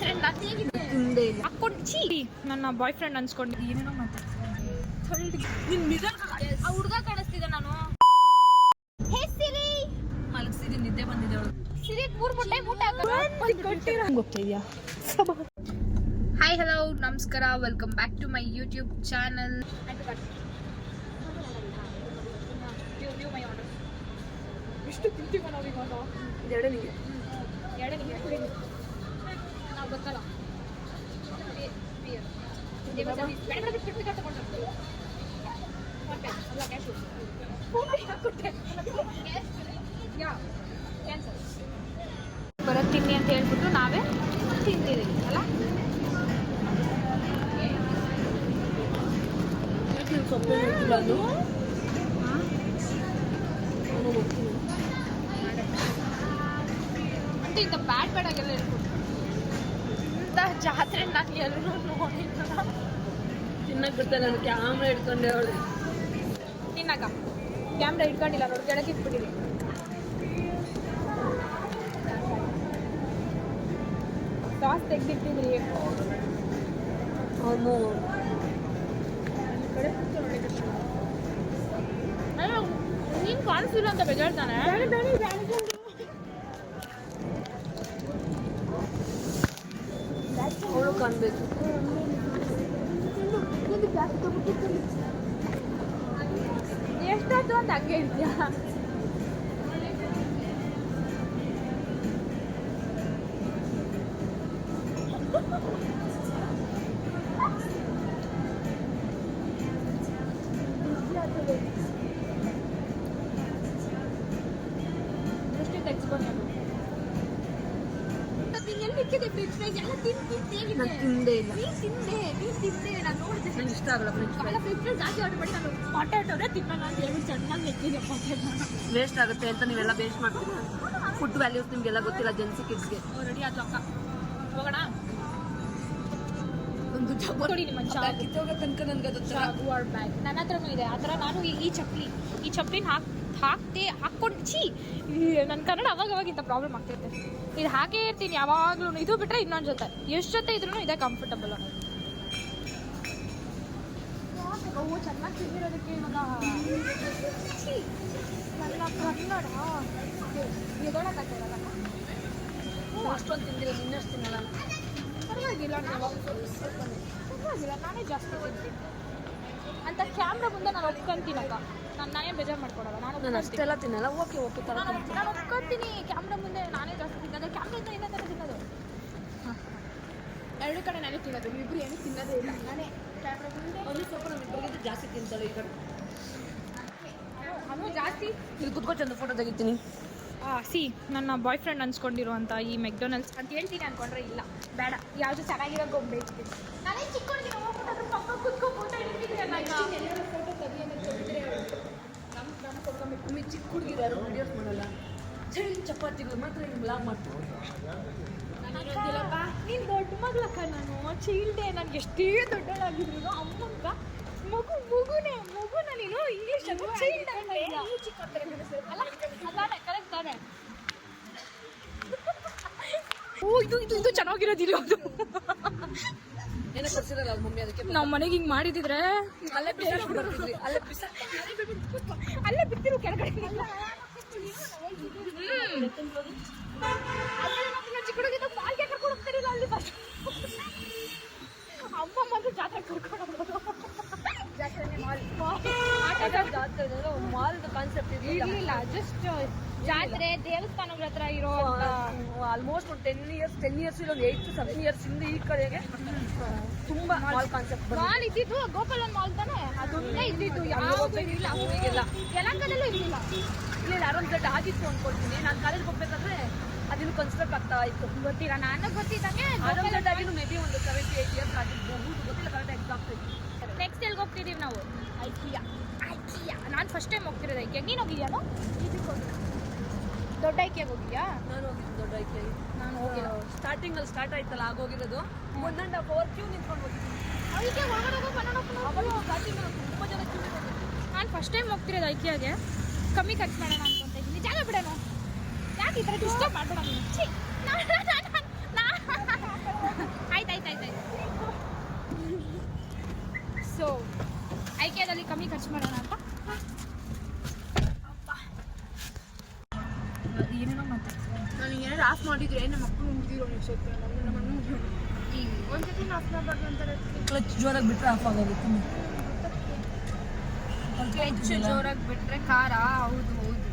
ಜಾತ್ರೆ ತಿಂದೇ ಇಲ್ಲ ಹಾಕೊಂಡು ಚೀ ನನ್ನ ಬಾಯ್ ಫ್ರೆಂಡ್ ಅನ್ಸ್ಕೊಂಡು ಏನೇನೋ ಮಾತಾಡ್ತೀನಿ. ಆ ಹುಡುಗ ಕಾಣಿಸ್ತಿದ್ದೆ ನಾನು. ಹೇ ಸಿರಿ ಮಲಗಿಸಿದೀನಿ, ನಿದ್ದೆ ಬಂದಿದೆ ಅವಳು. ಸಿರಿ 3 ಮೊಟ್ಟೆ ಗೊತ್ತಿದ್ಯಾ? ಹಾಯ್ ಹಲೋ ನಮಸ್ಕಾರ, welcome back to my YouTube channel. ಎಷ್ಟು ತಿಂತೀವ ನಾವು ಇವಾಗ? ಎರಡೇ ನಿಮಗೆ ನಾವು ಗೊತ್ತಲ್ಲ ಬರೋದು ತಿನ್ನಿ ಅಂತ ಹೇಳ್ಬಿಟ್ಟು ನಾವೇ ತಿಂತೀವಿ ಅಲ್ಲ. ಸೊಪ್ಪು ಅಂತ ಇಂಥ ಬ್ಯಾಡ್ ಆಗೆಲ್ಲ ಹೇಳ್ಕೊಟ್ಟು ಇಂಥ ಜಾತ್ರೆ ನಾನು ಎಲ್ಲರೂ ನೋಡಿಲ್ಲ. ತಿನ್ನಕ್ ಬಿಡ್ತಾರೆ, ನಾನು ಕ್ಯಾಮ್ರಾ ಹಿಡ್ಕೊಂಡೆ ಅವಳು. ತಿನ್ನಕ ಕ್ಯಾಮ್ರಾ ಹಿಡ್ಕೊಂಡಿಲ್ಲ ನೋಡಿ, ಕೆಳಗೆ ಇಟ್ಬಿಟ್ಟಿರಿ. ಸಾಸ್ ತೆಗ್ದಿಟ್ಟಿದ್ರಿ ಅವನು ನೀನು ಕಾಣಿಸಿಲ್ಲ ಅಂತ ಬೇಜಾಡ್ತಾನೆ. ಅವಳು ಕಾಣ್ಬೇಕು. ಎಷ್ಟಾಯ್ತು ಅಂತ ಹಂಗೆ ಇದೆಯಾ? ದೃಷ್ಟಿ ತೆಗೆಸ್ಕೊಂಡು ನಾನು ತಿಂದೇ ಇಲ್ಲ. ತಿಂದೆ ನಾನು ನೋಡಿದೆ. ನಂಗೆ ಇಷ್ಟ ಆಗಲ್ಲ ಫ್ರೆಂಚ್ ಫ್ರೈಸ್. ಜಾಸ್ತಿ ಆರ್ಡರ್ ಮಾಡಿ ನಾನು ಪೊಟ್ಯಾಟೋನೇ ತಿನ್ನೋಣ ಅಂತ ಹೇಳಿ ಚೆನ್ನಾಗಿ ನೆಚ್ಚಿದೆ ಪೊಟ್ಯಾಟೋ. ವೇಸ್ಟ್ ಆಗುತ್ತೆ ಅಂತ ನೀವೆಲ್ಲ ವೇಸ್ಟ್ ಮಾಡ್ತೀರಾ. ಫುಡ್ ವ್ಯಾಲ್ಯೂಸ್ ನಿಮಗೆಲ್ಲ ಗೊತ್ತಿಲ್ಲ, ಜೆನ್ಸಿ ಕಿಡ್ಸ್ಗೆ. ರೆಡಿ ಆದ್ಲು ಅಕ್ಕ, ಹೋಗೋಣ. ಒಂದು ಜಗ್ಗೋಡಿ ನಿಮ್ಮ ಕಿತ್ತೋಗೋ ತನಕ ನನಗೆ ಅದು ಜಾಗುವಾರ್ ಬ್ಯಾಗ್ ನನ್ನ ಹತ್ರನೂ ಇದೆ. ಆ ಥರ ನಾನು ಈ ಚಪ್ಪಲಿನ ಹಾಕ್ಕೊಂಡು ಚೀ ನನ್ನ ಕನ್ನಡ ಅವಾಗವಾಗಿಂತ ಪ್ರಾಬ್ಲಮ್ ಆಗ್ತಿರುತ್ತೆ. ಇದು ಹಾಕೇ ಇರ್ತೀನಿ ಯಾವಾಗಲೂ. ಇದು ಬಿಟ್ಟರೆ ಇನ್ನೊಂದು ಜೊತೆ, ಎಷ್ಟು ಜೊತೆ ಇದ್ರೂ ಇದೆ ಕಂಫರ್ಟಬಲ್. ಹೂವು ಚೆನ್ನಾಗಿ ತಿಂದಿರೋದಕ್ಕೆ ಇವಾಗ ನನ್ನ ಕನ್ನಡ ಎದೊಳಕ್ಕಾಗ್ತಿರಲ್ಲ. ಅಷ್ಟೊಂದು ತಿಂದಿಲ್ಲ, ಇನ್ನಷ್ಟು ತಿನ್ನಲ್ಲ. ಪರವಾಗಿಲ್ಲ, ಪರವಾಗಿಲ್ಲ, ನಾನೇ ಜಾಸ್ತಿ ತಿಂತೀನಿ ಅಂತ ಕ್ಯಾಮ್ರಾ ಮುಂದೆ ನಾನು ಒಪ್ಕೊಂತೀನಕ್ಕ. ನಾನೇ ಬೇಜಾರು ಮಾಡ್ಕೊಡಲ್ಲ. ನಾನು ಅಷ್ಟೆಲ್ಲ ತಿನ್ನಲ್ಲ. ಓಕೆ ಥರ ನಾನು ಒಪ್ಕೊತೀನಿ. ಕ್ಯಾಮ್ರಾ ಮುಂದೆ ನಾನೇ ಜಾಸ್ತಿ ತಿನ್ನೋದು. ಕ್ಯಾಮ್ರಾಯಿಂದ ಏನೋ ಥರ ತಿನ್ನೋದು. ಎರಡು ಕಡೆ ನಾನೇ ತಿನ್ನೋದು, ಇಬ್ಬರು ಏನೂ ತಿನ್ನೋದೇ ಇಲ್ಲ. ನಾನೇ ಕ್ಯಾಮ್ರಾ ಮುಂದೆ ಒಂದು ಸ್ವಲ್ಪ ನಮ್ಮಿಬ್ಬರಿಗಿಂತ ಜಾಸ್ತಿ ತಿಂತಾಳೆ ಈ ಕಡೆ. ಅವನು ಜಾಸ್ತಿ ಇಲ್ಲಿ ಕುತ್ಕೊಂಡು ಚಂದ ಫೋಟೋ ತೆಗಿತೀನಿ. ನನ್ನ ಬಾಯ್ ಫ್ರೆಂಡ್ ಅನ್ಸ್ಕೊಂಡಿರುವಂಥ ಈ ಮೆಕ್ಡೊನಾಲ್ಡ್ಸ್ ಅಂತ ಹೇಳ್ತೀನಿ ಅನ್ಕೊಂಡ್ರೆ ಇಲ್ಲ, ಬೇಡ. ಯಾವುದು ಚೆನ್ನಾಗಿರೋ ಗೊಂಬೆ ಇರ್ತೀನಿ. ನಾನೇ ಚಿಕ್ಕವಳಿಗೆ ಹೋಗ್ಬಿಟ್ಟು ಪಪ್ಪ ಕುತ್ಕೊಂಡು ಫೋಟೋ ಹಿಡಿತಿದ್ರೆ ಫೋಟೋ ತೆಗಿಯೋದು. ನಮ್ಮ ಚಿಕ್ಕ ಹುಡುಗಿರು ಯಾರು ವಿಡಿಯೋಸ್ ಮಾಡಲ್ಲ. ಚಳಿ ಚಪಾತಿಗಳು ಮಾತ್ರ ಹಿಂಗೆ ಬ್ಲಾಗ್ ಮಾಡ್ತೀವಿ. ನೀನು ದೊಡ್ಡ ಮಗಳಕ್ಕ. ನಾನು ಚೈಲ್ಡೇ. ನನಗೆ ಎಷ್ಟೇ ದೊಡ್ಡಳಾಗಿದ್ರು ಅಮ್ಮಂಗ ಮಗುನೇ ನೀನು ಇಂಗ್ಲೀಷ್ ಚೈಲ್ಡ್ ಅಲ್ಲ, ಅದಾನೆ ಕರೆಕ್ಟ್ ತಾನೆ. ಓ ಇದು ಚೆನ್ನಾಗಿರೋದಿಲ್ಲ. ಅದು ಏನೋ ಕೊಡ್ಸಿರಲ್ಲ ಅವ್ರ ಮಮ್ಮಿ, ಅದಕ್ಕೆ ನಾವು ಮನೆಗೆ ಹಿಂಗೆ ಮಾಡಿದಿದ್ರೆ ಅಲ್ಲೇ ಬಿಸಾಡ್ಬಿಡ್ತಿದ್ವಿ. ಅಲ್ಲೇ ಬಿತ್ತಿರು ಕೆಳಗಡೆ. ಚಿಕ್ಕಡಿಗಿಂತ ಪಾಲ್ಗೆ ಕರ್ಕೊಂಡು ಹೋಗ್ತಾರಿಲ್ಲ ಅಲ್ಲಿ ಫಸ್ಟ್. ಅಮ್ಮ ಮಾತ್ರ ಜಾತ್ರೆ ಕರ್ಕೊಂಡು ಹೋಗೋದು. ಮಾಲ್ದು ಕಾನ್ಸೆಪ್ಟ್ ಇರಲಿಲ್ಲ. ಜಸ್ಟ್ ಜಾತ್ರೆ ದೇವಸ್ಥಾನಗಳ ಹತ್ರ ಇರೋ ಆಲ್ಮೋಸ್ಟ್ ಒಂದು 10 ಇಯರ್ಸ್ ಇಲ್ಲ, ಒಂದು 8 to 7 years ಇಂದ ಈ ಕಡೆಗೆ ತುಂಬಾ ಮಾಲ್ ಕಾನ್ಸೆಪ್ಟ್ ಮಾಲ್ ಇದ್ದಿದ್ದು. ಗೋಪಾಲನ್ ಮಾಲ್ ತಾನೆ, ಅದೊಂದೇ ಇದ್ದಿದ್ದು. ಯಾವುದು ಇಲ್ಲ ಅವರಿಗೆಲ್ಲ. ಯಲಹಂಕದಲ್ಲೂ ಇರಲಿಲ್ಲ. ಇಲ್ಲಿ ಅರೌಂಡ್ ದಟ್ ಆಗಿತ್ತು ಅನ್ಕೊಳ್ತೀನಿ. ನಾನು ಕಾಲೇಜ್ ಹೋಗ್ಬೇಕಾದ್ರೆ ಅದನ್ನು ಕನ್ಸ್ಟ್ರಕ್ಟ್ ಆಗ್ತಾ ಇತ್ತು. ಗೊತ್ತಿಲ್ಲ, ನಾನು ಗೊತ್ತಿದ್ದಂಗೆ ಅರೌಂಡ್ ದಟ್ ಆಗಿ ಮೇ ಬಿ ಒಂದು 7-8 years ಆಗಿರ್ಬೋದು, ಗೊತ್ತಿಲ್ಲ ಕರೆಕ್ಟ್ ಎಕ್ಸಾಕ್ಟ್. ನೆಕ್ಸ್ಟ್ ಎಲ್ಲಿಗೆ ಹೋಗ್ತಿದ್ದೀವಿ ನಾವು? ಐಕಿಯಾ. ನಾನು ಫಸ್ಟ್ ಟೈಮ್ ಹೋಗ್ತಿರೋದು ಐಕಿಯಾಗ. ನೀನು ಹೋಗಿದ್ಯಾನೋ? ದೊಡ್ಡ ಐಕಿಯಾಗ ಹೋಗಿದ್ಯಾ? ನಾನು ಹೋಗಿದ್ದು ದೊಡ್ಡ ಐಕಿಯಾಗಿ. ನಾನು ಹೋಗಿಲ್ಲ. ಸ್ಟಾರ್ಟಿಂಗಲ್ಲಿ ಸ್ಟಾರ್ಟ್ ಆಯ್ತಲ್ಲ, ಆಗೋಗಿರೋದು 1.5 hour ಕ್ಯೂ ನಿಂತ್ಕೊಂಡು ಹೋಗಿದ್ದೀನಿ. ಐಕಿಯಾಗ ಒಳಗಡೆ ಹೋಗೋ ಸ್ಟಾರ್ಟಿಂಗ್ ತುಂಬ ಜನ ಕ್ಯೂ ನಿಂತ್ಕೊಂಡು. ನಾನು ಫಸ್ಟ್ ಟೈಮ್ ಹೋಗ್ತಿರೋದು ಐಕಿಯಾಗೆ. ಕಮ್ಮಿ ಖರ್ಚು ಮಾಡೋಣ ಅನ್ಕೊಂತ ಇದ್ದೀನಿ. ಜಾಗ ಬಿಡೋಣ. ಯಾಕೆ ಈ ಥರ ಡಿಸ್ಟರ್ಬ್ ಮಾಡ್ಬೇಡ ನೀನು. ನಮ್ಮ ಅಪ್ಪನ ಮುಗಿದಿರೋ ನಿಮಿಷಕ್ಕೆ ನಮ್ಮ ಅಣ್ಣ ಮುಗಿಯೋಣ ಒಂದ್ಸತಿ ಆಫ್ ಮಾಡಬಾರ್ದು ಅಂತಾರೆ. ಕ್ಲಚ್ ಜೋರಾಗಿ ಬಿಟ್ಟರೆ ಆಫ್ ಆಗೋಗುತ್ತೆ. ಕ್ಲಚ್ ಜೋರಾಗಿ ಬಿಟ್ರೆ ಕಾರ. ಹೌದು ಹೌದು.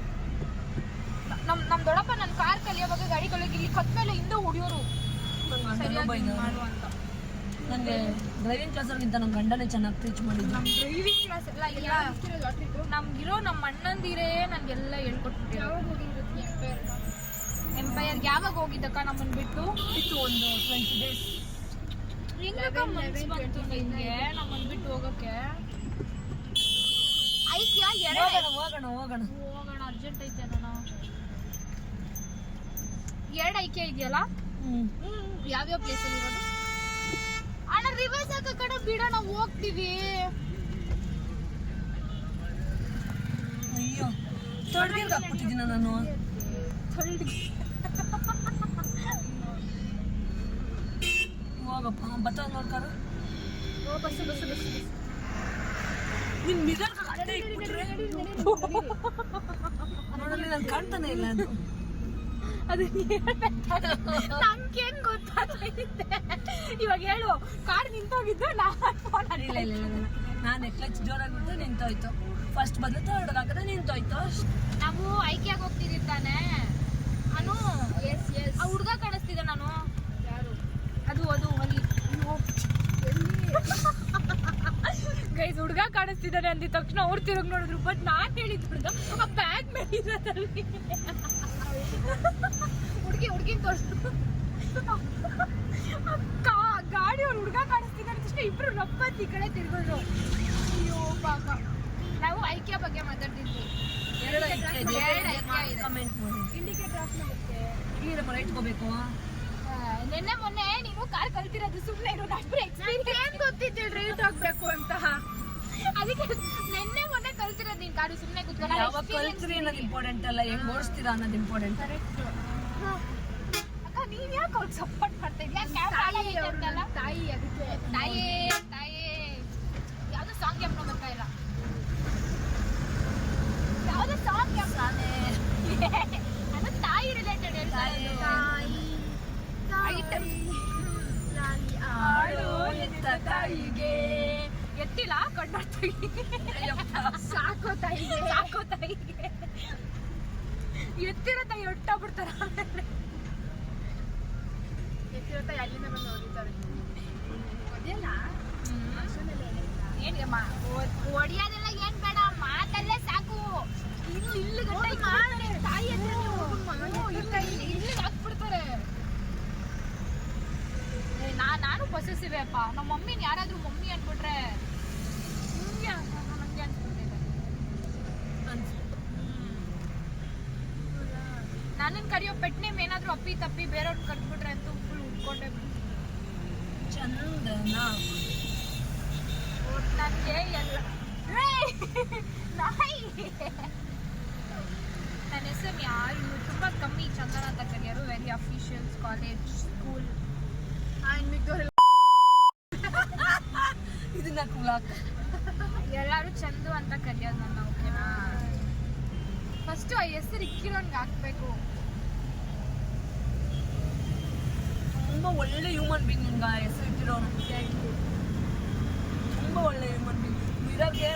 ನಮ್ಮ ದೊಡ್ಡಪ್ಪ ನನ್ನ ಕಾರ್ ಕಲಿಯೋವಾಗ ಗಾಡಿಗಳಿಗೆ ಇಲ್ಲಿ ಕತ್ ಮೇಲೆ ಹಿಂದೆ ಹೊಡಿಯೋರು ಸರಿಯಾಗಿ ಮಾಡು ಅಂತ. ನನಗೆ ಡ್ರೈವಿಂಗ್ ಕ್ಲಾಸರ್ಗಿಂತ ನಮ್ಮ ಗಂಡನೇ ಚೆನ್ನಾಗಿ ಟೀಚ್ ಮಾಡಿದ್ದು. ನಮ್ಮ ಡ್ರೈವಿಂಗ್ ಕ್ಲಾಸ್ ಎಲ್ಲ ನಮ್ಗಿರೋ ನಮ್ಮ ಅಣ್ಣಂದಿರೇ ನನಗೆಲ್ಲ ಹೇಳ್ಕೊಟ್ಬಿಟ್ಟಿರೋ. ಎಂಪೈರ್ಗೆ ಯಾವಾಗ ಹೋಗಿದ್ದಕ್ಕ ನಮ್ಮನ್ನು ಬಿಟ್ಟು? ಇತ್ತು ಒಂದು 20 days. ಹೆಂಗಕ್ಕ ಮನ್ಸು ಬಂತು ನಿಂಗೆ ನಮ್ಮನ್ನು ಬಿಟ್ಟು ಹೋಗೋಕ್ಕೆ? ಐಕ್ಯಾ ಹೋಗೋಣ ಅರ್ಜೆಂಟ್ ಐತೆ ಅಣ್ಣ. 2 ಐಕ್ಯ ಇದೆಯಲ್ಲ? ಯಾವ್ಯಾವ ಪ್ಲೇಸಲ್ಲಿ ಇರೋದು ಅಣ್ಣ? ರಿವರ್ಸ್ ಹಾಕೋ ಕಡೆ ಬಿಡೋಣ, ಹೋಗ್ತೀವಿ. ಅಯ್ಯೋ ತೊಡ್ಗಿರ್ಗೆ ಹಾಕ್ಬಿಟ್ಟಿದ್ದೀನ ನಾನು. ಹೋಗಪ್ಪ ಬತ್ತ ನೋಡ್ಕಾರ. ಬಸ್ಸು ಬಸ್ಸು ಬಸ್ಸು ನಿನ್ ಮಿರರ್ ಅಲ್ಲೇ ಇಟ್ಬಿಟ್ರೆ ನೋಡಲಿ ನಾನು ಕಾಣ್ತಾನೆ ಇಲ್ಲ. ಅದು ನಂಗೆ ಹೆಂಗ್ ಗೊತ್ತಾಗ್ತೈತೆ ಇವಾಗ? ಹೇಳು. ಕಾರ್ ನಿಂತೋಗಿದ್ದು ನಾನು ಕ್ಲಚ್ ಜೋರಾಗಿ ಬಿಟ್ಟರೆ ನಿಂತೋಯ್ತು. ಫಸ್ಟ್ ಬದಲು ಥರ್ಡ್ ಹಾಕಿದ್ರೆ ನಿಂತೋಯ್ತು. ನಾವು ಐಕ್ಯಾಗ ಹೋಗ್ತಿದ್ವಿ ತಾನೆ. ನಾನು ಆ ಹುಡುಗ ಕಾಣಿಸ್ತಿದ್ದೆ ನಾನು. ಯಾರು ಅದು? ಅಲ್ಲಿ ಗೈಸ್ ಹುಡುಗ ಕಾಣಿಸ್ತಿದ್ದಾನೆ ಅಂದಿದ ತಕ್ಷಣ ಅವ್ರು ತಿರುಗಿ ನೋಡಿದ್ರು. ಬಟ್ ನಾನ್ ಹೇಳಿದ್ ಹುಡುಗ ಆ ಬ್ಯಾಗ್ ಮೇಲೆ ಇರೋದ್ರಲ್ಲಿ ಹುಡುಗಿನ ತೋರಿಸ್ತು. ಗಾಡಿ ಅವ್ರು ಹುಡುಗ ಕಾಣಿಸ್ತಿದ್ದಾನೆ ತಕ್ಷಣ ಇಬ್ರು ರಪ್ಪತ್ ಈ ಕಡೆ ತಿರ್ಗೋದ್ರು. ಅಯ್ಯೋ ಪಾಪ. ನಾವು ಐಕ್ಯ ಬಗ್ಗೆ ಮಾತಾಡ್ತಿದ್ವಿ. ಕಮೆಂಟ್ ಮಾಡಿ. ಇಂಡಿಕೇಟರ್ ಆಫ್ ಮಾಡುತ್ತೆ. ಈಗ ಇಟ್ಕೋಬೇಕು. ನಿನ್ನೆ ಮೊನ್ನೆ ನೀವು ಕಾರ್ ಕಲ್ತಿರೋದು ಸುಮ್ಮನೆ ಇರೋದು. ಏನ್ ಗೊತ್ತಿತ್ತು ರೈಟ್ ಹೋಗ್ಬೇಕು ಅಂತ. ಅದಕ್ಕೆ ನಿನ್ನೆ ಮೊನ್ನೆ ಕಲ್ತಿರೋದು ನೀನ್ ಕಾರು ಸುಮ್ಮನೆ ಕೂತ್ಕೊಂಡು. ಯಾವಾಗ ಕಲ್ತ್ರಿ ಅನ್ನೋದು ಇಂಪಾರ್ಟೆಂಟ್ ಅಲ್ಲ, ಹೆಂಗ್ ಓಡಿಸ್ತೀರಾ ಅನ್ನೋದು ಇಂಪಾರ್ಟೆಂಟ್. ಅಕ್ಕ ನೀವ್ ಯಾಕೆ ಅವ್ರಿಗೆ ಸಪೋರ್ಟ್ ಮಾಡ್ತಾ ಇದೀಯಾ? ತಾಯಿ ಅದಕ್ಕೆ ತಾಯೇ ಯಾವ್ದು ಸಾಂಗ್ ಕೆಂಪು ಬರ್ತಾ ಇಲ್ಲ. ಯಾವ್ದು ಸಾಂಗ್ ಕೆಂಪು ಅದು ತಾಯಿ ರಿಲೇಟೆಡ್ ಹೇಳ್ತಾ ಇರೋದು. ತಾಯಿಗೆ ಎತ್ತಿಲ್ಲ ಕಣ್ಣಾಡ್ತೀವಿ. ಸಾಕೋ ತಾಯಿಗೆ ಎತ್ತಿರೋ ತಾಯಿ ಹೊಟ್ಟೋಗ್ಬಿಡ್ತಾರ. ಎತ್ತಿರೋ ತಾಯಿ ಅಲ್ಲಿಂದ ಬಂದು ಹೊಡಿತಾರೆ. ಹೊಡಿಯೋದೆಲ್ಲ ಏನ್ ಬೇಡ, ಮಾತಲ್ಲೇ ಸಾಕು. ಇಲ್ಲಿ ತಾಯಿ ಇಲ್ಲಿಗೆ ಹಾಕ್ಬಿಡ್ತಾರೆ. ನಾನು ಪೊಸೆಸಿವ್ ಅಪ್ಪ. ನಮ್ಮ ಮಮ್ಮಿನ ಯಾರಾದ್ರೂ ಮಮ್ಮಿ ಅನ್ಬಿಟ್ರೆ ನಂಗೆ ಅನ್ಸ್ಬಿಟ್ಟಿದೆ. ನನ್ನನ್ನು ಕರೆಯೋ ಪೆಟ್ ನೇಮ್ ಏನಾದ್ರೂ ಅಪ್ಪಿ ತಪ್ಪಿ ಬೇರೆಯವ್ರನ್ನ ಕರ್ಬಿಟ್ರೆ ಅಂತೂ ಫುಲ್ ಉಟ್ಕೊಂಡೆ ಚಂದನ. ನನಗೆ ಎಲ್ಲ ನನ್ನ ಹೆಸರು ಯಾರು ತುಂಬಾ ಕಮ್ಮಿ ಚಂದನ ಅಂತ ಕರೆಯೋರು. Very officials, college, school. ಇದನ್ನ ಕುಲಾಕ್ ಎಲ್ಲಾರು ಚಂದು ಅಂತ ಕರೆಯೋದು ನನ್ನ. ಓಕೆನಾ? ಫಸ್ಟ್ ಆ ಹೆಸರು ಇಕ್ಕಿರೋನ್ಗೆ ಹಾಕ್ಬೇಕು. ತುಂಬಾ ಒಳ್ಳೆ ಹ್ಯೂಮನ್ ಬೀಂಗ್ ನಿಮ್ಗೆ ಹೆಸರು ಇಟ್ಟಿರೋನು. ತುಂಬಾ ಒಳ್ಳೆ ಹ್ಯೂಮನ್ ಬೀಂಗ್. ಇರೋಕ್ಕೆ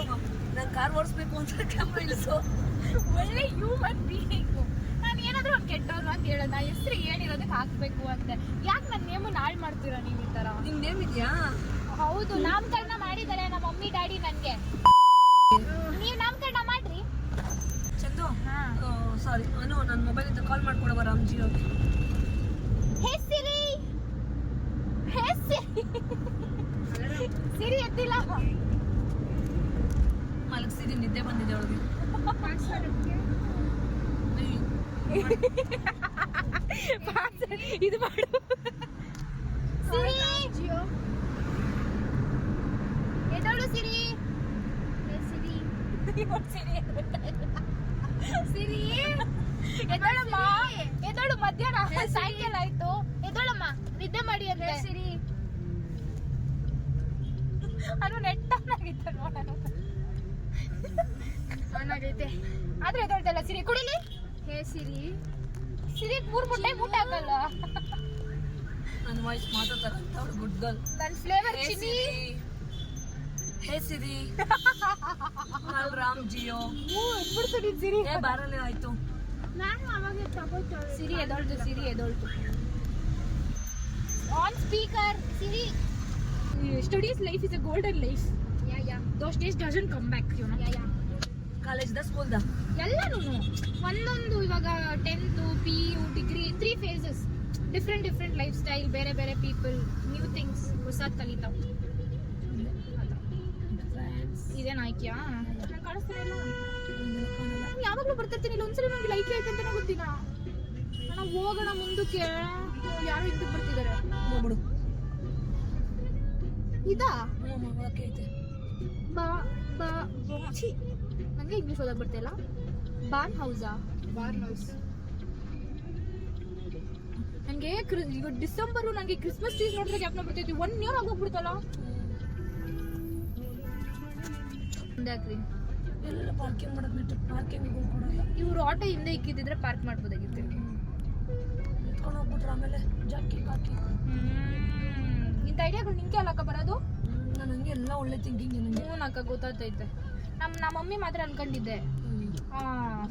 ನಾನು ಕಾರ್ ಓಡಿಸ್ಬೇಕು ಅಂತ ಕ್ಯಾಮ್ರಾ ಇಳಿಸು. ಒಳ್ಳೆ ಹ್ಯೂಮನ್ ಬೀಯಿಂಗು. ನಾನು ಏನಾದರೂ ಒಂದು ಕೆಟ್ಟವನು ಅಂತ ಹೇಳೋದು. ನಾ ಹೆಸರು ಏನಿರೋದಕ್ಕೆ ಹಾಕ್ಬೇಕು ಅಂತ. ಯಾಕೆ ನನ್ನ ನೇಮನ್ನು ಹಾಳು ಮಾಡ್ತೀರಾ ನೀವು ಈ ಥರ? ನಿಮ್ ನೇಮ್ ಇದೆಯಾ? ಹೌದು, ನಾಮಕರಣ ಮಾಡಿದ್ದಾರೆ ನಮ್ಮ ಮಮ್ಮಿ ಡ್ಯಾಡಿ ನನಗೆ. ನೀವು ನಾಮಕರಣ ಮಾಡ್ರಿ. ಚಂದು, ಸಾರಿ ನಾನು ನನ್ನ ಮೊಬೈಲಿಂದ ಕಾಲ್ ಮಾಡ್ಕೊಡವ ರಾಮ್ಜಿ ಅವ್ರಿಗೆ. ಹೇ ಸಿರಿ, ಹೇ ಸಿರಿ. ಸಿರಿ ಎತ್ತಿಲ್ಲ. ಮಲಗಿಸಿರಿ, ನಿದ್ದೆ ಬಂದಿದೆ ಅವಳಿಗೆ. ಇದು ಮಾಡು ಸಿರಿ. ಎದಳು ಸಿರಿ. ಸಿರಿ ಸಿರಿ ಎದಳಮ್ಮ, ಎದಳು. ಮಧ್ಯಾಹ್ನ ಸಾಯಂಕಾಲ ಆಯ್ತು. ಎದಳಮ್ಮ, ನಿದ್ದೆ ಮಾಡಿ ಅಂತ. ಸಿರಿ ಅದು ನೆಟ್ಟಾಗಿತ್ತು ನೋಡೋಣ. ಆದ್ರೆ ಎದಳ್ತಲ್ಲ ಸಿರಿ. ಕುಡಿಲಿ. ಹೇ ಸಿರಿ, ಸಿರಿ 3 ಮೊಟ್ಟೆ ಊಟ ಹಾಕಲ್ಲ. ನನ್ನ ವಾಯ್ಸ್ ಮಾತಾಡ್ತಾರಂತ ಅವಳು ಗುಡ್ ಗರ್ಲ್. ನನ್ನ ಫ್ಲೇವರ್ ಚಿನಿ. Hey Siri call Ram Jio ಬಿಡ್ತೀನಿ ಸಿರಿ. ಏ ಬಾರಲೇ ಆಯ್ತು. ನಾನು ಅವಾಗ ತಗೋತಾಳೆ. ಸಿರಿ ಎದೊಳ್ತು. On speaker Siri. Studies life is a golden life. Yeah. Those days doesn't come back, you know. Yeah. College the school the ಎಲ್ಲಾನು ಒಂದೊಂದು ಇವಾಗ 10th PU degree 3 phases. Different life style, ಬೇರೆ ಪೀಪಲ್, ನ್ಯೂ ಥಿಂಗ್ಸ್, ಹೊಸದ್ ಕಲಿತಾವ್. ಇದೇನು ಆಯ್ಕೆಯಾ? ನಾನು ಕಾಣಿಸ್ತಾನೆ ಇಲ್ಲ. ನಾನು ಯಾವಾಗಲೂ ಬರ್ತಿರ್ತೀನಿ, ಇಲ್ಲ ಒಂದ್ಸಲ ನನಗೆ ಲೈಕ್ ಆಯ್ತು ಅಂತ ಗೊತ್ತಿಲ್ಲ. ನಾನು ಹೋಗೋಣ ಮುಂದಕ್ಕೆ, ಯಾರು ಹಿಂದಕ್ಕೆ ಬರ್ತಿದ್ದಾರೆ. ನೋಡ್ಬಿಡು ಇದಾ ಒಳಕ್ಕೆ ಐತೆ. ನನಗೆ ಇಂಗ್ಲೀಷ್ ಓದಕ್ಕೆ ಬರ್ತಿಲ್ಲ. Born house. ನನಗೆ ಈಗ ಡಿಸೆಂಬರು ನನಗೆ ಕ್ರಿಸ್ಮಸ್ ಟ್ರೀಸ್ ನೋಡಿದ್ರೆ ಜ್ಞಾಪನ ಬರ್ತೈತಿ. 1 year ಆಗೋಗ್ಬಿಡ್ತಲ್ಲ. ಮುಂದಾಕ್ರಿ ಎಲ್ಲ ಪಾರ್ಕಿಂಗ್ ಮಾಡೋದು ಬಿಟ್ಟು ಪಾರ್ಕಿಂಗ್ ಕೊಡಲ್ಲ. ಇವ್ರು ಆಟೋ ಹಿಂದೆ ಇಕ್ಕಿದ್ರೆ ಪಾರ್ಕ್ ಮಾಡ್ಬೋದಾಗಿತ್ತು. ಎತ್ಕೊಂಡು ಹೋಗ್ಬಿಟ್ರೆ ಆಮೇಲೆ ಜಾಕಿ ಹಾಕಿ. ಇಂಥ ಐಡಿಯಾಗಳು ನಿಂಗೆ ಅಲ್ಲಕ್ಕ ಬರೋದು. ನಾನು ಹಂಗೆ ಎಲ್ಲ ಒಳ್ಳೆ ಥಿಂಕಿಂಗ್ ನನಗೆ. ಅಕ್ಕ ಗೊತ್ತಾಗ್ತೈತೆ. ನಮ್ಮ ಮಮ್ಮಿ ಮಾತ್ರ ಅನ್ಕೊಂಡಿದ್ದೆ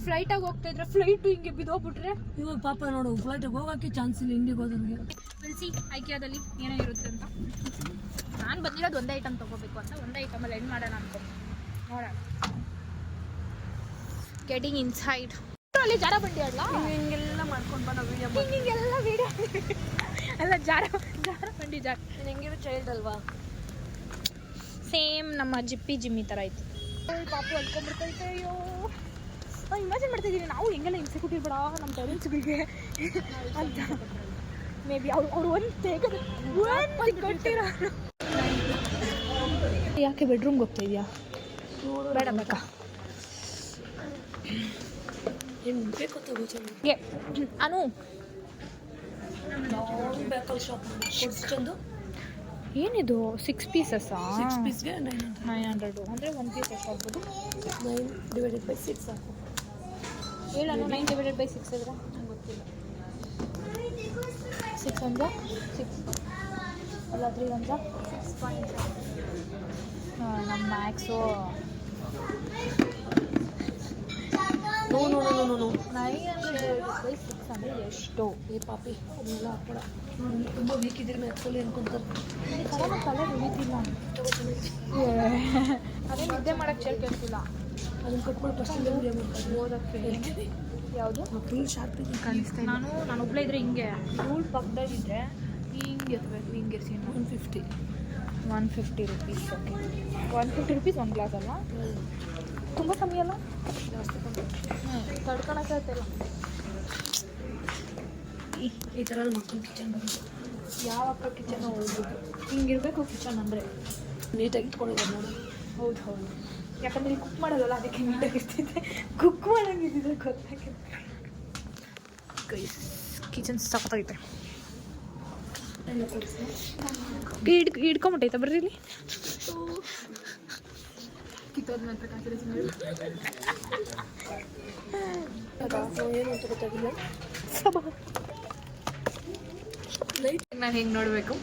ಫ್ಲೈಟಾಗಿ ಹೋಗ್ತಾ ಇದ್ರೆ ಫ್ಲೈಟ್ ಹಿಂಗೆ ಬಿದ್ದೋಗ್ಬಿಟ್ರೆ. ಇವಾಗ ಪಾಪ ನೋಡು ಫ್ಲೈಟಿಗೆ ಹೋಗೋಕ್ಕೆ ಚಾನ್ಸ್ ಇಲ್ಲ ಇಂಡಿಗೆ ಹೋದವ್ರಿಗೆ. ತಿಳಿಸಿ ಐಕಿಯಾದಲ್ಲಿ ಏನೋ ಇರುತ್ತೆ ಅಂತ. ನಾನು ಬಂದಿರೋದು ಒಂದೇ ಐಟಮ್ ತೊಗೋಬೇಕು ಅಂತ, ಒಂದೇ ಐಟಮಲ್ಲಿ ಎಂಡ್ ಮಾಡೋಣ ಅನ್ಕೊಂಡು ನೋಡೋಣ. Getting inside. ಅಲ್ಲಿ ಜಾರ ಬಂಡಿ ಅಲ್ಲ, ಹಿಂಗೆಲ್ಲ ಮಾಡ್ಕೊಂಡು ಬಾ ನಾವು ವೀಡಿಯೋ ಹಿಂಗೆಲ್ಲ ವೀಡಿಯೋ ಅಲ್ಲ. ಜಾರ ಬಂಡಿ ನೀನು ಹೆಂಗಿರೋ ಚೈಲ್ಡ್ ಅಲ್ವಾ, ಸೇಮ್ ನಮ್ಮ ಜಿಮ್ಮಿ ಥರ ಐತಿ. ಪಾಪು ಅಲ್ಕೊಂಡ್ಬಿಡ್ತೈತೆ. ಅಯ್ಯೋ ಇಮ್ಯಾಜಿನ್ ಮಾಡ್ತಿದ್ದೀನಿ ನಾವು ಹೆಂಗೆಲ್ಲ ಹಿಂಸೆ ಕೊಟ್ಟಿರ್ಬೇಡ ನಮ್ಮ ಪೇರೆಂಟ್ಸ್ಗಳಿಗೆ ಅಂತ. ಮೇ ಬಿ ಅವ್ರು ಒಂದು ತೆಗೆದು ಕೊಟ್ಟಿರೋ. ಯಾಕೆ ಬೆಡ್ರೂಮ್ಗೆ ಹೋಗ್ತಾ ಇದೆಯಾ? ಬೇಡ ಬೇಕಾ ಏನು ಬೇಕು ತಗೋಚಂದು ಅನು ಬೇಕಲ್ ಶಾಪ್ ಚಂದು. ಏನಿದು 6 pieces? 6 ಪೀಸ್ಗೆ 900 ಅಂದರೆ 1 piece ಎಷ್ಟಾಗ್ಬೋದು? 9/6 ಸಾಕು. ಹೇಳೋಣ 9/6 ಇದ್ರೆ ನಂಗೆ ಗೊತ್ತಿಲ್ಲ. 6 ಅಂದರೆ 6 ಅಲ್ಲ 3 ಅಂದರೆ 6.5. ನಮ್ಮ ಮ್ಯಾಕ್ಸು ನೋ 900/6 ಅಂದರೆ ಎಷ್ಟು? ಏ ಪಾಪಿ ಅದನ್ನೆಲ್ಲ ಹಾಕ್ಬೇಡ. ತುಂಬ ವೀಕ್ ಇದ್ದೀರಿ ಮ್ಯಾಕ್ಸಲ್ಲಿ ಅನ್ಕೊಂತಾರೆ. ತಲೆ ಹಿಡಿತಿಲ್ಲ. ಅದೇ ನಿದ್ದೆ ಮಾಡೋಕ್ಕೆ ಚೇರ್ ಕೇಳ್ತಿಲ್ಲ. ಅದನ್ನು ಕಟ್ ಮಾಡಿ ಫಸ್ಟ್ ವಿಡಿಯೋ ಮಾಡ್ತಾರೆ ಓದಕ್ಕೆ. ಯಾವುದು ಫುಲ್ ಶಾರ್ಪ್ ಇದೆ ಕಾಣಿಸ್ತಾ ಇದೆ. ನಾನು ಒಬ್ಬಳೇ ಇದ್ರೆ ಹಿಂಗೆ ರೂಲ್ ಪಕ್ಕದಾಗಿದ್ದರೆ ಹಿಂಗೆ ಎತ್ತಬೇಕು, ಹಿಂಗೆ ಇರಿಸಿ. 150 rupees. ಓಕೆ 150 rupees ಒಂದು ಗ್ಲಾಸ್ ಅಲ್ಲ? ತುಂಬ ಕಮ್ಮಿ ಅಲ್ಲ? ಜಾಸ್ತಿ ತಡ್ಕೊಳಕ್ಕೆ ಆಗ್ತಿಲ್ಲ. ಈ ಥರ ಮಕ್ಕಳು ಕಿಚನ್ ಬರುತ್ತೆ. ಯಾವ ಅಕ್ಕ ಕಿಚನ್ ಹೋಗ್ಬೋದು, ಹಿಂಗಿರಬೇಕು ಕಿಚನ್ ಅಂದರೆ. ನೀಟಾಗಿ ಇಟ್ಕೊಂಡಿದ್ದಾರೆ ನೋಡು. ಹೌದು ಯಾಕಂದರೆ ಇಲ್ಲಿ ಕುಕ್ ಮಾಡೋದಲ್ಲ, ಅದಕ್ಕೆ ನೀಟಾಗಿರ್ತಿದ್ದೆ. ಕುಕ್ ಮಾಡೋಂಗಿದ್ದಿದ್ರೆ ಗೊತ್ತಾಗಿದೆ. ಕಿಚನ್ ಸಖತ್ತಾಗೈತೆ. ಹಿಡ್ಕೊಂಬಿಟ್ಟೈತೆ ಬರ್ರಿ ಇಲ್ಲಿ. ಕಿತ್ತೋದ್ ಮಾತ್ರ ಏನು ಅಂತ ಗೊತ್ತಾಗಿಲ್ಲ. ನಾನು ಹೆಂಗೆ ನೋಡಬೇಕು,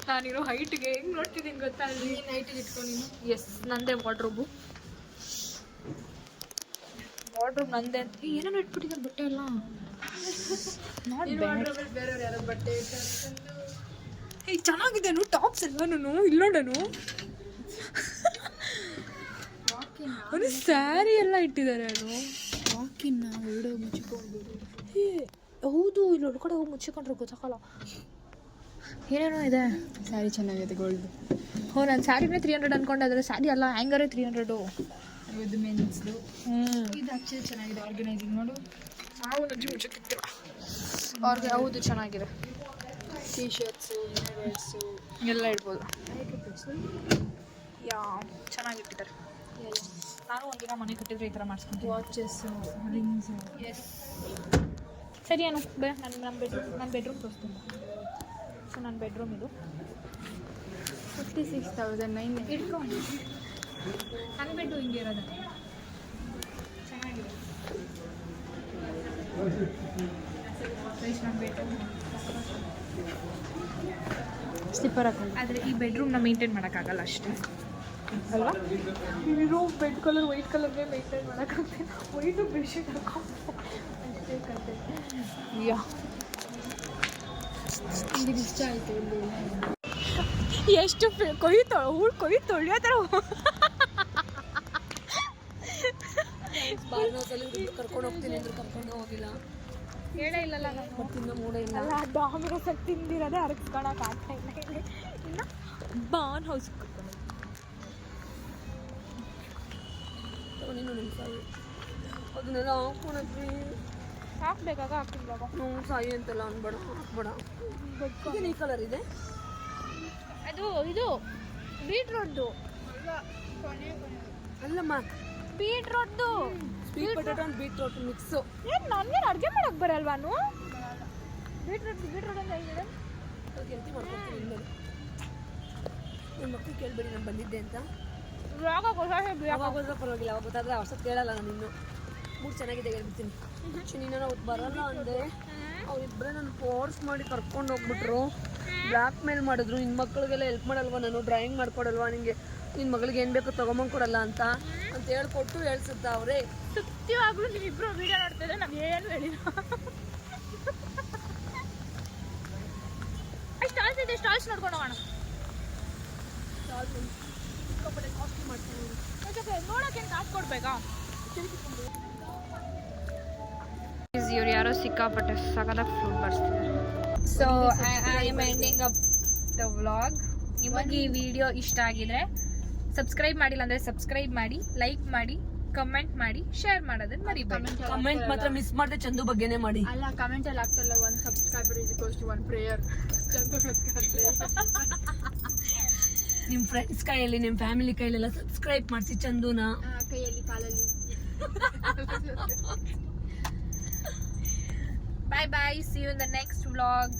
ನಾನಿರೋ ಹೈಟ್ಗೆ ಹೆಂಗೆ ನೋಡ್ತಿದ್ದೀನಿ ಗೊತ್ತಾ? ಅಲ್ಲಿ ಹೈಟಿಗೆ ಇಟ್ಕೊಂಡು ಎಸ್ ನಂದೇ ವಾರ್ಡ್ರೋಬ್ ನಂದೇ ಅಂತ ಏನೇನೋ ಇಟ್ಬಿಟ್ಟಿದ್ದಾರೆ ಬಟ್ಟೆ ಎಲ್ಲ. ಬೇರೆಯವ್ರು ಯಾರೋ ಬಟ್ಟೆ ಈಗ ಚೆನ್ನಾಗಿದೆ ಟಾಪ್ಸ್ ಎಲ್ಲನೂ ಇಲ್ಲೋಡನು. ಅವನು ಸ್ಯಾರಿ ಎಲ್ಲ ಇಟ್ಟಿದ್ದಾರೆ. ಅದು ವಾಕಿನ್ನ ಎರಡು ಮುಚ್ಚಿಕೊಂಡು. ಹೌದು ಇಲ್ಲಿ ಒಳಗಡೆ ಹೋಗಿ ಮುಚ್ಚಿಕೊಂಡ್ರೆ ಗೊತ್ತಾಗಲ್ಲ. ಏನೇನೋ ಇದೆ. ಸ್ಯಾರಿ ಚೆನ್ನಾಗಿದೆ ಗೋಲ್ಡ್. ನಾನು ಸ್ಯಾರಿನೇ 300 ಅನ್ಕೊಂಡೆ, ಆದರೆ ಸ್ಯಾರಿ ಅಲ್ಲ, ಹ್ಯಾಂಗರೇ 300. ಇದು ಮೆನ್ಸ್ದು. ಇದು ಆ್ಯಕ್ಚುಲಿ ಚೆನ್ನಾಗಿದೆ, ಆರ್ಗನೈಸಿಂಗ್ ನೋಡು. ನಾವು ನಜ್ಜಿ ಮುಚ್ಚಕ್ಕಿತ್ತಿಲ್ಲ ಅವ್ರಿಗೆ. ಹೌದು ಚೆನ್ನಾಗಿದೆ. ಟೀ ಶರ್ಟ್ಸು, ಇನ್ನರ್ವೇರ್ಸು ಎಲ್ಲ ಇಡ್ಬೋದು. ಚೆನ್ನಾಗಿಟ್ಟಿದ್ದಾರೆ. ನಾನು ಒಂದಿನ ಮನೆ ಕಟ್ಟಿದ್ರೆ ಈ ಥರ ಮಾಡಿಸ್ಕೊಂತೀನಿ. Watches, rings. ಎಸ್ ಸರಿ ಅನು ನನ್ನ ಬೆಡ್ರೂಮ್ ತೋರಿಸ್ತೀನಿ. ಸೊ ನನ್ನ ಬೆಡ್ರೂಮ್ ಇದು 56,900 ಇಟ್ಕೊಂಡು. ನನ್ನ ಬೆಡ್ಡು ಹಿಂಗೆ ಇರೋದು ಚೆನ್ನಾಗಿದೆ. ಸ್ಲಿಪ್ಪರ್ ಹಾಕಲ್ಲ. ಆದರೆ ಈ ಬೆಡ್ರೂಮ್ನ ಮೇಂಟೈನ್ ಮಾಡೋಕ್ಕಾಗಲ್ಲ ಅಷ್ಟೇ ಅಲ್ವಾ? ಇರೋ ಬೆಡ್ ಕಲರ್ ವೈಟ್ ಕಲರ್ಗೆ ಮೇಂಟೈನ್ ಮಾಡೋಕ್ಕಾಗ್ತದೆ. ವೈಟು ಬೆಡ್ಶೀಟ್ ಹಾಕೊಂಡು ಅಷ್ಟೇ ಕತೆ. ಯಾ ಇಷ್ಟ ಆಯಿತು ಎಷ್ಟು ಕೊಯ್ ತೊಳೆಯೋ ಥರ ಕರ್ಕೊಂಡು ಹೋಗ್ತೀನಿ ಅಂದ್ರೆ ಕರ್ಕೊಂಡು ಹೋಗಿಲ್ಲ. ಹೇಳೇ ಇಲ್ಲಲ್ಲ ನಾನು. ತಿನ್ನೋ ಮೂಡ ಇಲ್ಲ. ಅಲ್ಲ ಡಾಮಿನೋಸ್ ಅಲ್ಲಿ ತಿಂದಿರೋದೇ ಅರಗಿಸ್ಕೊಳಕ್ಕೆ ಆಗ್ತಾ ಇಲ್ಲ ಇಲ್ಲಿ. ಇನ್ನು ಬಾನ್ ಹೌಸ್ ನೀನು ನಿಲ್ಸಾಯಿ ಅದನ್ನೆಲ್ಲ ಹಾಕೊಳಕ್ರಿ ಹಾಕ್ಬೇಕಾಗ ಹಾಕ್ತಿಲ್ವಾಗ ಹ್ಞೂ ಸಾಯಿ ಅಂತೆಲ್ಲ ಅನ್ಬೇಡ ಹಾಕ್ಬೇಡ. ಇದು ಈ ಕಲರ್ ಇದೆ. ಇದು ಬೀಟ್ರೋಟ್ದು ಅಲ್ಲಮ್ಮ ಬೀಟ್ರೋಟ್ದು sweet potato and beetroot mix. ಏನು ನನಗೇನು ಅಡುಗೆ ಮಾಡೋಕ್ಕೆ ಬರಲ್ವಾನು? ಬೀಟ್ರೋಟ್ ಅಂತ ಹೇಗಿದೆ. ಅದು ಹೆಲ್ತಿ ಮಾಡ್ಕೊಡ್ತೀನಿ ಇನ್ಮೇಲೆ. ನನ್ನ ಮಕ್ಕಳು ಕೇಳಬೇಡಿ ನಾನು ಬಂದಿದ್ದೆ ಅಂತ. ಯಾವಾಗ ಯಾವಾಗ ಪರವಾಗಿಲ್ಲ, ಅವಾಗ ಗೊತ್ತಾದ್ರೆ ಅವಸತ್ತು ಕೇಳಲ್ಲ ನಾನು ಇನ್ನು. ಮೂರು ಚೆನ್ನಾಗಿದೆ ಹೇಳ್ಬಿಡ್ತೀನಿ. ನೀನು ಅವತ್ತು ಬರಲ್ಲ ಅಂದೆ, ಅವರಿಬ್ಬರೇ ನಾನು ಫೋರ್ಸ್ ಮಾಡಿ ಕರ್ಕೊಂಡು ಹೋಗ್ಬಿಟ್ರು, ಬ್ಲ್ಯಾಕ್ ಮೇಲ್ ಮಾಡಿದ್ರು. ನಿನ್ನ ಮಕ್ಕಳಿಗೆಲ್ಲ ಹೆಲ್ಪ್ ಮಾಡಲ್ವಾ ನಾನು, ಡ್ರಾಯಿಂಗ್ ಮಾಡ್ಕೊಡಲ್ವಾ ನಿನಗೆ, ನಿನ್ನ ಮಗಳಿಗೆ ಏನು ಬೇಕೋ ತೊಗೊಂಬಂದು ಕೊಡಲ್ಲ ಅಂತ ಹೇಳ್ಕೊಟ್ಟು ಹೇಳ್ಸುತ್ತಾ ಅವರೇ. ಸತ್ಯವಾಗ್ಲೂ ನೀವಿಬ್ರು ವಿಡಿಯೋ ನೋಡ್ತಿದ್ರೆ ನಾವು ಏನು ಹೇಳಿಲ್ಲ. ಸ್ಟಾಲ್ಸ್ ಇದೆ, ಸ್ಟಾಲ್ಸ್ ನೋಡ್ಕೊಂಡು ಹೋಗೋಣ. ಕಾಸ್ಟ್ಲಿ ಮಾಡ್ತೀನಿ ನೋಡೋಕೆ ಕಾಸು ಕೊಡ್ಬೇಕಾ? ಇವ್ರು ಯಾರೋ ಸಿಕ್ಕಾಪಟ್ಟೆ ಸಕದಾಗಿ ಫುಡ್ ಬರ್ಸ್ತಿದ್ದಾರೆ. So I am ending up the vlog. ನಿಮಗೆ ಈ ವಿಡಿಯೋ ಇಷ್ಟ ಆಗಿದ್ರೆ ಸಬ್ಸ್ಕ್ರೈಬ್ ಮಾಡಿಲ್ಲ ಅಂದರೆ ಸಬ್ಸ್ಕ್ರೈಬ್ ಮಾಡಿ, ಲೈಕ್ ಮಾಡಿ, ಕಮೆಂಟ್ ಮಾಡಿ, ಶೇರ್ ಮಾಡೋದನ್ನ ಮರಿಬೇಡಿ. ಕಮೆಂಟ್ ಮಾತ್ರ ಮಿಸ್ ಮಾಡದೆ ಚಂದು ಬಗ್ಗೆನೇ ಮಾಡಿ. ಅಲ್ಲ ಕಮೆಂಟ್ ಅಲ್ಲಿ ಆಗ್ತಲ್ಲ, 1 subscriber is equals to 1 prayer. ನಿಮ್ಮ ಫ್ರೆಂಡ್ಸ್ ಕೈಯಲ್ಲಿ, ನಿಮ್ಮ ಫ್ಯಾಮಿಲಿ ಕೈಯಲ್ಲೆಲ್ಲ ಸಬ್ಸ್ಕ್ರೈಬ್ ಮಾಡಿಸಿ ಚಂದುನ. ಕೈಯಲ್ಲಿ ಕಾಲಲ್ಲಿ. Bye bye, see you in the next vlog.